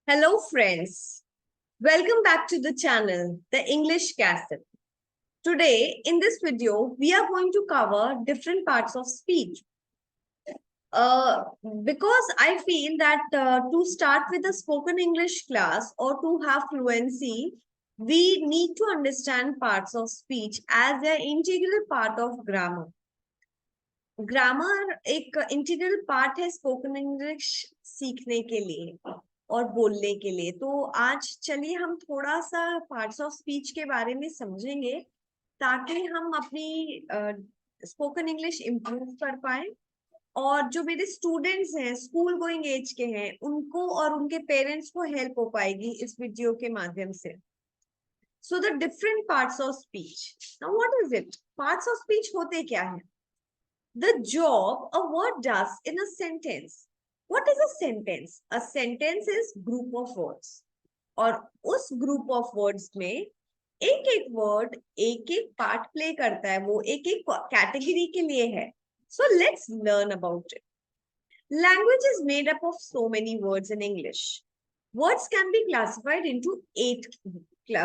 Hello friends, welcome back to the channel, The English Castle. Today in this video, we are going to cover different parts of speech. Uh, because I feel that to start with a spoken English class or to have fluency, we need to understand parts of speech as an integral part of grammar. Grammar एक integral part है spoken English सीखने के लिए और बोलने के लिए। तो आज चलिए हम थोड़ा सा पार्ट्स ऑफ स्पीच के बारे में समझेंगे ताकि हम अपनी स्पोकन इंग्लिश इम्प्रूव कर पाए और जो मेरे स्टूडेंट्स हैं स्कूल गोइंग एज के हैं उनको और उनके पेरेंट्स को हेल्प हो पाएगी इस वीडियो के माध्यम से। So the different parts of speech, now what is it? Parts of speech होते क्या है? The job a word does in a sentence. What is a sentence? A sentence is group of words. और उस group of words में एक एक word एक एक part play करता है, वो एक एक category के लिए है. So let's learn about it. Language is made up of so many words in English. Words can be classified into 8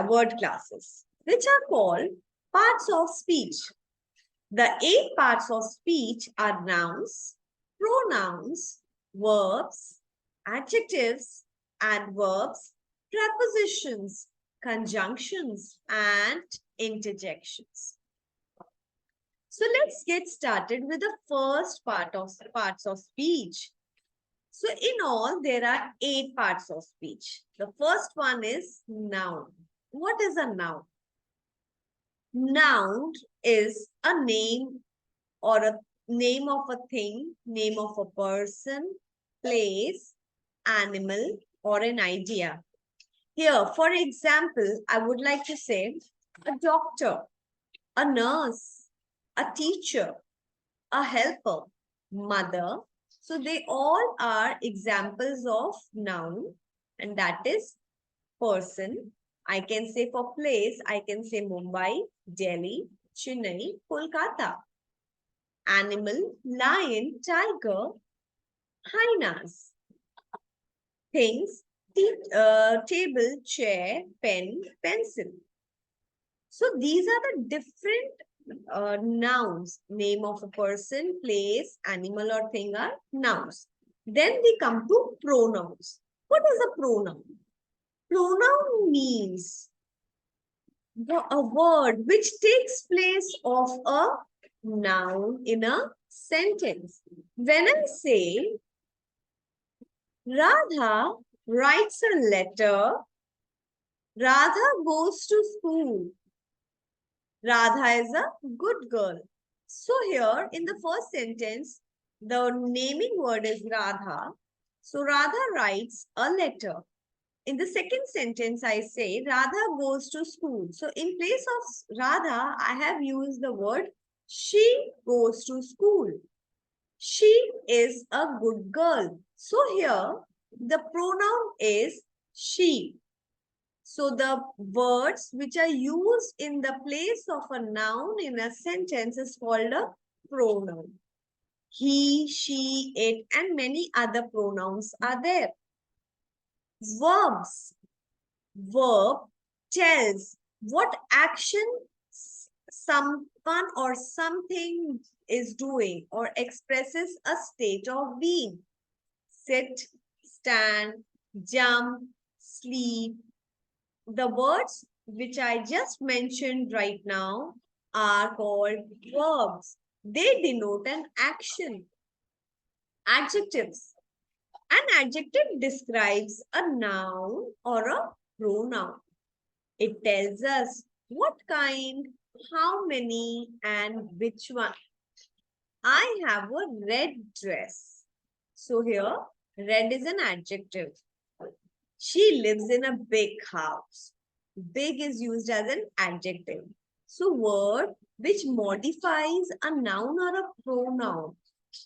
word classes, which are called parts of speech. The 8 parts of speech are nouns, pronouns, verbs, adjectives, adverbs, prepositions, conjunctions, and interjections. So let's get started with the first parts of speech. So in all, there are 8 parts of speech. The first one is noun. What is a noun? Noun is a name or a name of a thing, name of a person, place, animal, or an idea. Here, for example, I would like to say a doctor, a nurse, a teacher, a helper, mother. So they all are examples of noun, and that is person. I can say for place, I can say Mumbai, Delhi, Chennai, Kolkata. Animal, lion, tiger, hyenas. Things, table, chair, pen, pencil. So these are the different nouns. Name of a person, place, animal or thing are nouns. Then we come to pronouns. What is a pronoun? Pronoun means a word which takes place of a noun in a sentence. When I say Radha writes a letter, Radha goes to school. Radha is a good girl. So here in the first sentence, the naming word is Radha. So Radha writes a letter. In the second sentence, I say Radha goes to school. So in place of Radha, I have used the word she goes to school. She is a good girl. So here, the pronoun is she. So the words which are used in the place of a noun in a sentence is called a pronoun. He, she, it, and many other pronouns are there. Verbs. Verb tells what action someone or something is doing or expresses a state of being. Sit, stand, jump, sleep. The words which I just mentioned right now are called verbs. They denote an action. Adjectives. An adjective describes a noun or a pronoun. It tells us what kind, how many, and which one. I have a red dress. So here, red is an adjective. She lives in a big house. Big is used as an adjective. So word which modifies a noun or a pronoun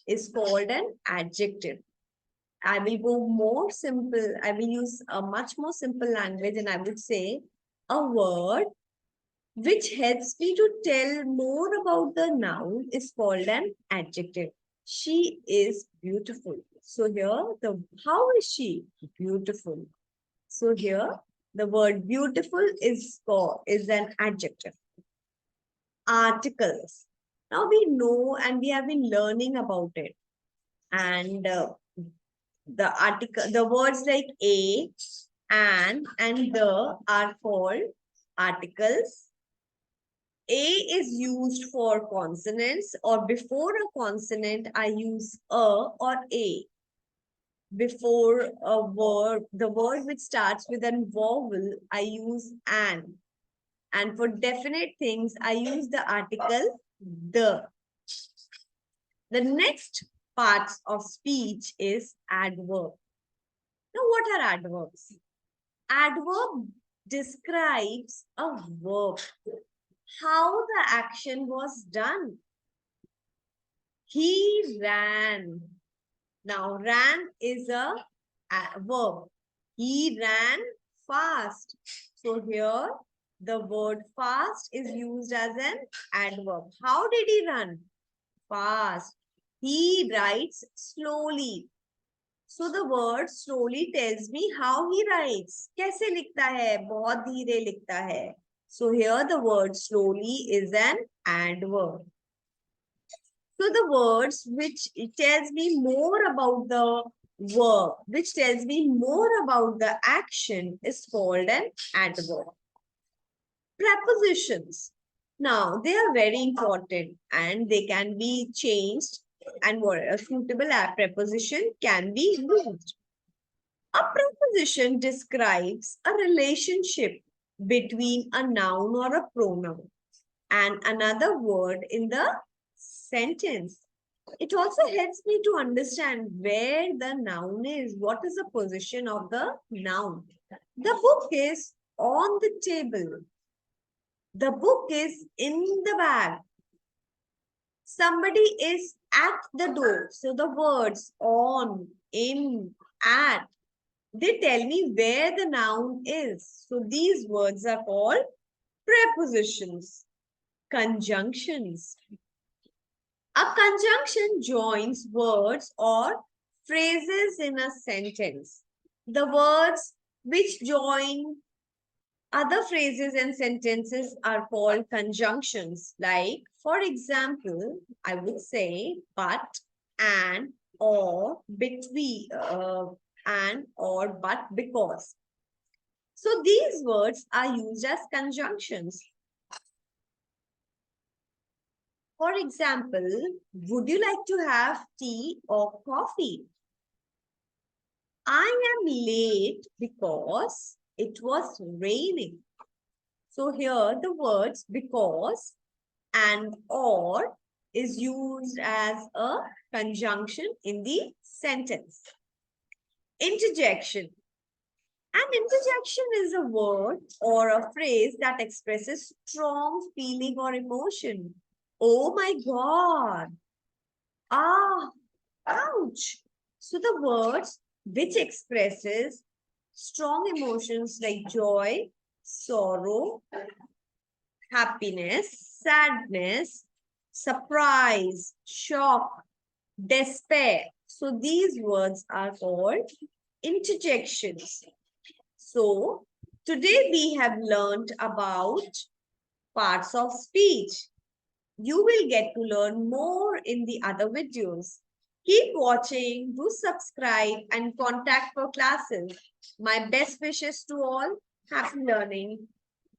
is called an adjective. I will go more simple. I will use a much more simple language and I would say a word which helps me to tell more about the noun is called an adjective. She is beautiful. So here, how is she? Beautiful. So here, the word beautiful is an adjective. Articles. Now we know and we have been learning about it. And the words like a, and the are called articles. A is used for consonants, or before a consonant, I use a or a. Before a word, the word which starts with a vowel, I use an. And for definite things, I use the article the. The next parts of speech is adverb. Now, what are adverbs? Adverb describes a verb, how the action was done. He ran. Now, ran is a verb. He ran fast. So here, the word fast is used as an adverb. How did he run? Fast. He writes slowly. So the word slowly tells me how he writes. कैसे लिखता है? बहुत धीरे लिखता है. So here the word slowly is an adverb. So the words which tells me more about the verb, which tells me more about the action, is called an adverb. Prepositions. Now, they are very important and they can be changed, and what a suitable preposition can be used. A preposition describes a relationship between a noun or a pronoun and another word in the sentence. It also helps me to understand where the noun is, what is the position of the noun. The book is on the table. The book is in the bag. Somebody is at the door. So the words on, in, at, they tell me where the noun is. So these words are called prepositions. Conjunctions. A conjunction joins words or phrases in a sentence. The words which join other phrases and sentences are called conjunctions. Like, for example, I would say but, and, or, between, and, or, but, because. So these words are used as conjunctions. For example, would you like to have tea or coffee? I am late because it was raining. So here the words because and or is used as a conjunction in the sentence. Interjection. An interjection is a word or a phrase that expresses strong feeling or emotion. Oh my God. Ah, ouch. So the words which expresses strong emotions like joy, sorrow, happiness, sadness, surprise, shock, despair. So these words are called interjections. So today we have learned about parts of speech. You will get to learn more in the other videos. Keep watching, do subscribe and contact for classes. My best wishes to all. Happy learning.